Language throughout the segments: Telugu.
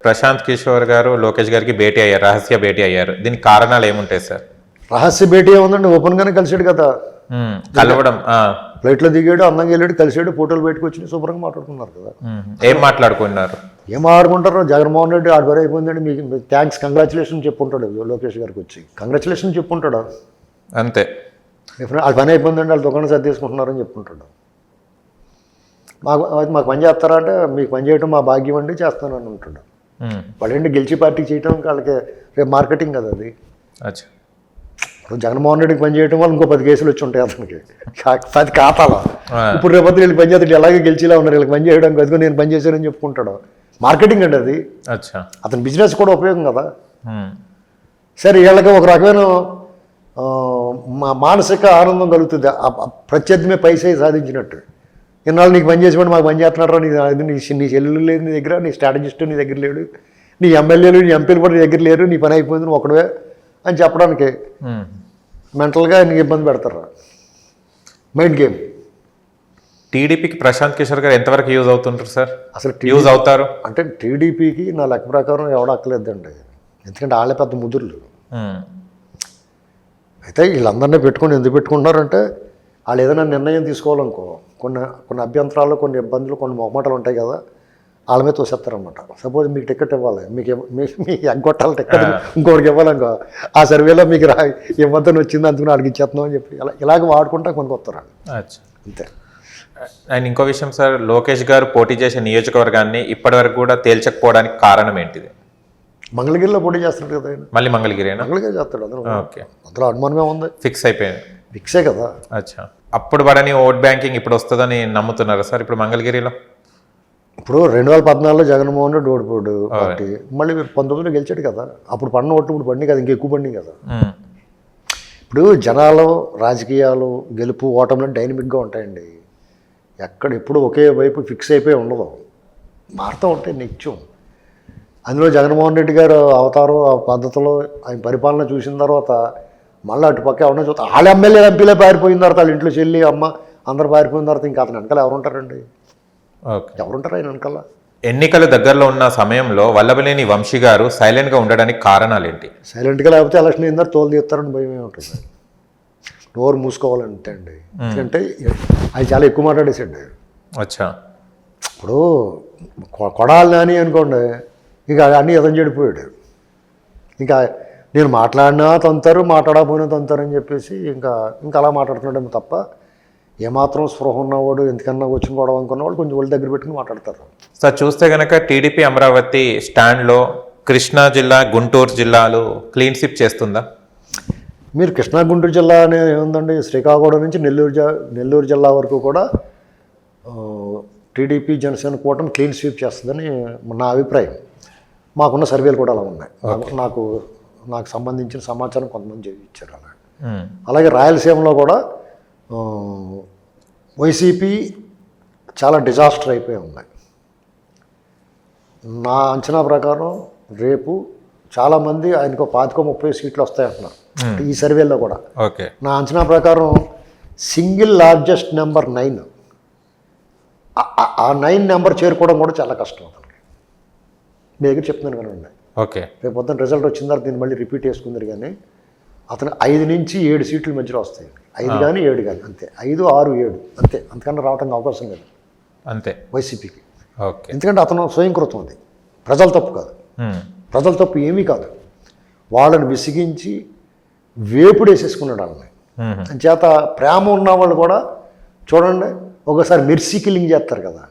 ప్రశాంత్ కిషోర్ గారు లోకేష్ గారికి భేటీ అయ్యారు, రహస్య భేటీ అయ్యారు. దీనికి కారణాలు ఏముంటాయి సార్? రహస్య భేటీ ఏముందండి, ఓపెన్గానే కలిసాడు కదా, కలవడం, ఫ్లైట్లో దిగాడు, అందంగా వెళ్ళాడు, కలిసాడు, ఫోటోలు బయటకు వచ్చి శుభ్రంగా మాట్లాడుకున్నారు కదా. ఏం మాట్లాడుకున్నారు? ఏం ఆడుకుంటారు, జగన్మోహన్ రెడ్డి ఆడు వరకు అయిపోయిందండి, మీకు థ్యాంక్స్ కంగ్రాచులేషన్ చెప్పుంటాడు లోకేష్ గారికి వచ్చి, కంగ్రాచులేషన్ చెప్పుంటాడు అంతే. వాళ్ళ పని అయిపోయిందండి, వాళ్ళు దుకాణం సర్దేసుకుంటున్నారని చెప్పుకుంటాడు. మాకు పని చేస్తారా అంటే, మీకు పని చేయడం మా భాగ్యం అండి, చేస్తానని ఉంటాడు. వాళ్ళేంటి గెలిచి పార్టీకి చేయటం వాళ్ళకి రేపు మార్కెటింగ్ కదా అది. ఇప్పుడు జగన్మోహన్ రెడ్డికి పని చేయడం వల్ల ఇంకో 10 కేసులు వచ్చి ఉంటాయి అతనికి, 10 ఖాతాలో. ఇప్పుడు రేపు వీళ్ళు పని చేస్తాడు, ఎలాగే గెలిచిలా ఉన్నారు, వీళ్ళకి పని చేయడం కదుగో నేను పని చేశానని చెప్పుకుంటాడు. మార్కెటింగ్ అండి అది, అతని బిజినెస్ కూడా ఉపయోగం కదా. సరే, వీళ్ళకి ఒక రకమైన మానసిక ఆనందం కలుగుతుంది, ప్రత్యర్థమే పైసే సాధించినట్టు. ఇన్నాళ్ళు నీకు పని చేసేవాడు మాకు పని చేస్తున్నాడు, నీ చెల్లెలు లేదు నీ దగ్గర, నీ స్ట్రాటజిస్ట్ నీ దగ్గర లేడు, నీ ఎమ్మెల్యేలు నీ ఎంపీలు కూడా నీ దగ్గర లేరు, నీ పని అయిపోయింది నువ్వు ఒకడే అని చెప్పడానికి మెంటల్గా నీకు ఇబ్బంది పెడతారు. Mind game. టీడీపీకి ప్రశాంత్ కిషోర్ గారు ఎంతవరకు యూజ్ అవుతుంటారు సార్? అసలు యూజ్ అవుతారు అంటే టీడీపీకి నా లెక్క ప్రకారం ఎవడ అక్కలేదండి, ఎందుకంటే వాళ్ళే పెద్ద ముదురులు. అయితే వీళ్ళందరినీ పెట్టుకుని ఎందుకు పెట్టుకుంటున్నారంటే, వాళ్ళు ఏదైనా నిర్ణయం తీసుకోవాలనుకో, కొన్ని అభ్యంతరాలు, కొన్ని ఇబ్బందులు, కొన్ని మొహమాటలు ఉంటాయి కదా, వాళ్ళ మీద తోసేస్తారనమాట. సపోజ్ మీకు టికెట్ ఇవ్వాలి, మీకు ఎగ్గొట్టాలి టికెట్, ఇంకొకరికి ఇవ్వాలనుకో, ఆ సర్వేలో మీకు ఇవ్వద్దని వచ్చింది అందుకని అడిగి ఇచ్చేస్తున్నాం అని చెప్పి ఇలాగ వాడుకుంటా కొనుక్కు వస్తారు అంతే. అండ్ ఇంకో విషయం సార్, లోకేష్ గారు పోటీ చేసే నియోజకవర్గాన్ని ఇప్పటివరకు కూడా తేల్చకపోవడానికి కారణం ఏంటిది? మంగళగిరిలో పోటీ చేస్తాడు కదా, మళ్ళీ మంగళగిరి చేస్తాడు అందులో. ఓకే, అందులో అనుమానమే ఉంది, ఫిక్స్ అయిపోయింది, ఫిక్సే కదా. అచ్చా, అప్పుడు పడని ఓట్ బ్యాంకింగ్ ఇప్పుడు వస్తుందని నమ్ముతున్నారా సార్ ఇప్పుడు మంగళగిరిలో? ఇప్పుడు 2014లో జగన్మోహన్ రెడ్డి ఓడిపోయాడు పార్టీ, మళ్ళీ 19లో గెలిచాడు కదా, అప్పుడు పడిన ఓట్లు ఇప్పుడు పడినాయి కదా, ఇంకెక్కువ పడినాయి కదా. ఇప్పుడు జనాలు రాజకీయాలు గెలుపు ఓటములు డైనమిక్గా ఉంటాయండి, ఎప్పుడు ఒకే వైపు ఫిక్స్ అయిపోయి ఉండదు, మారుతూ ఉంటాయి నిత్యం. అందులో జగన్మోహన్ రెడ్డి గారు అవతారం ఆ పద్ధతిలో ఆయన పరిపాలన చూసిన తర్వాత మళ్ళీ అటుపక్క ఎవరన్నా చూస్తా, వాళ్ళ ఎమ్మెల్యే ఎంపీలే పారిపోయిన తర్వాత, వాళ్ళ ఇంట్లో చెల్లి అమ్మ అందరు పారిపోయిన తర్వాత ఇంకా అతను వెనకాల ఎవరుంటారండి? ఎవరుంటారు ఆయన వెనకాల? ఎన్నికలు దగ్గరలో ఉన్న సమయంలో వల్లభనేని వంశీ గారు సైలెంట్గా ఉండడానికి కారణాలు ఏంటి? సైలెంట్గా లేకపోతే ఎలక్షన్ అయిన తర్వాత తోలు తీస్తారని భయమే ఉంటుంది, నోరు మూసుకోవాలంటే అండి. ఎందుకంటే ఆయన చాలా ఎక్కువ మాట్లాడేసాడు. అచ్చా, ఇప్పుడు కొడాలి నాని అనుకోండి, ఇక అన్నీ ఎదం చెడిపోయాడు, ఇంకా నేను మాట్లాడినా తంతారు, మాట్లాడకపోయినా తంతారు అని చెప్పేసి ఇంకా అలా మాట్లాడుతున్నాడేమో తప్ప, ఏమాత్రం స్పృహ ఉన్నవాడు ఎందుకన్నా వచ్చిన గొడవ అనుకున్నవాడు కొంచెం ఒళ్ళు దగ్గర పెట్టుకుని మాట్లాడతారు. సార్ చూస్తే కనుక టీడీపీ అమరావతి స్టాండ్లో కృష్ణా జిల్లా, గుంటూరు జిల్లాలు క్లీన్ స్వీప్ చేస్తుందా? మీరు కృష్ణా గుంటూరు జిల్లా అనే ఏముందండి, శ్రీకాకుళం నుంచి నెల్లూరు జిల్లా వరకు కూడా టీడీపీ జనసేన కూటమి క్లీన్ స్వీప్ చేస్తుందని నా అభిప్రాయం. మాకున్న సర్వేలు కూడా అలా ఉన్నాయి, నాకు సంబంధించిన సమాచారం కొంతమంది ఇచ్చారు అలా. అలాగే రాయలసీమలో కూడా వైసీపీ చాలా డిజాస్టర్ అయిపోయి ఉన్నాయి. నా అంచనా ప్రకారం రేపు చాలామంది ఆయనకు 25-30 సీట్లు వస్తాయంటున్నారు ఈ సర్వేలో కూడా. నా అంచనా ప్రకారం సింగిల్ లార్జెస్ట్ నెంబర్ 9, ఆ 9 నెంబర్ చేరుకోవడం కూడా చాలా కష్టం అతనికి. మీ దగ్గర చెప్తున్నాను కదండి, రేపు పొద్దున్న రిజల్ట్ వచ్చిన తర్వాత దీన్ని మళ్ళీ రిపీట్ చేసుకుందరు, కానీ అతను 5 నుంచి 7 సీట్ల మధ్యలో వస్తాయి, 5 కానీ 7 కానీ అంతే, 5, 6, 7 అంతే, అంతకన్నా రావడానికి అవకాశం లేదు అంతే వైసీపీకి. ఎందుకంటే అతను స్వయంకృతం, అది ప్రజల తప్పు కాదు, ప్రజల తప్పు ఏమీ కాదు, వాళ్ళని విసిగించి వేపుడు వేసేసుకున్నాడు వాళ్ళని. చేత ప్రేమ ఉన్న వాళ్ళు కూడా చూడండి, ఒకసారి మెర్సీ కిల్లింగ్ చేస్తారు కదా,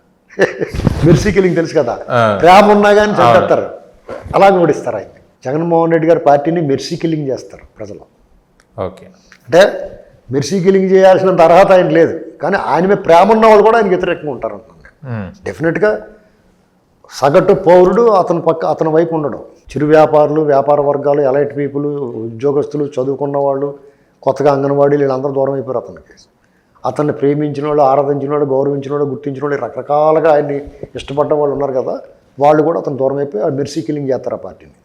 మెర్సీ కిల్లింగ్ తెలుసు కదా, ప్రేమ ఉన్నా కానీ చంపేస్తారు, అలాగే ఓడిస్తారు ఆయన. జగన్మోహన్ రెడ్డి గారి పార్టీని మెర్సీ కిల్లింగ్ చేస్తారు ప్రజలు. అంటే మెర్సీ కిల్లింగ్ చేయాల్సినంత అర్హత ఆయన లేదు, కానీ ఆయన మీద ప్రేమ ఉన్న వాళ్ళు కూడా ఆయనకి వ్యతిరేకంగా ఉంటారు అనుకోండి. డెఫినెట్గా సగటు పౌరుడు అతని వైపు ఉండడం, చిరు వ్యాపారులు, వ్యాపార వర్గాలు, ఎలైట్ పీపుల్, ఉద్యోగస్తులు, చదువుకున్న వాళ్ళు, కొత్తగా అంగన్వాడీలు, వీళ్ళందరూ దూరం అయిపోయారు అతనికి. అతన్ని ప్రేమించిన వాళ్ళు, ఆరాధించిన వాళ్ళు, గౌరవించిన వాళ్ళు, గుర్తించిన వాళ్ళు, రకరకాలుగా ఆయన్ని ఇష్టపడ్డ వాళ్ళు ఉన్నారు కదా, వాళ్ళు కూడా అతను దూరం అయిపోయి మెర్సీ కిల్లింగ్ చేస్తారు ఆ పార్టీని.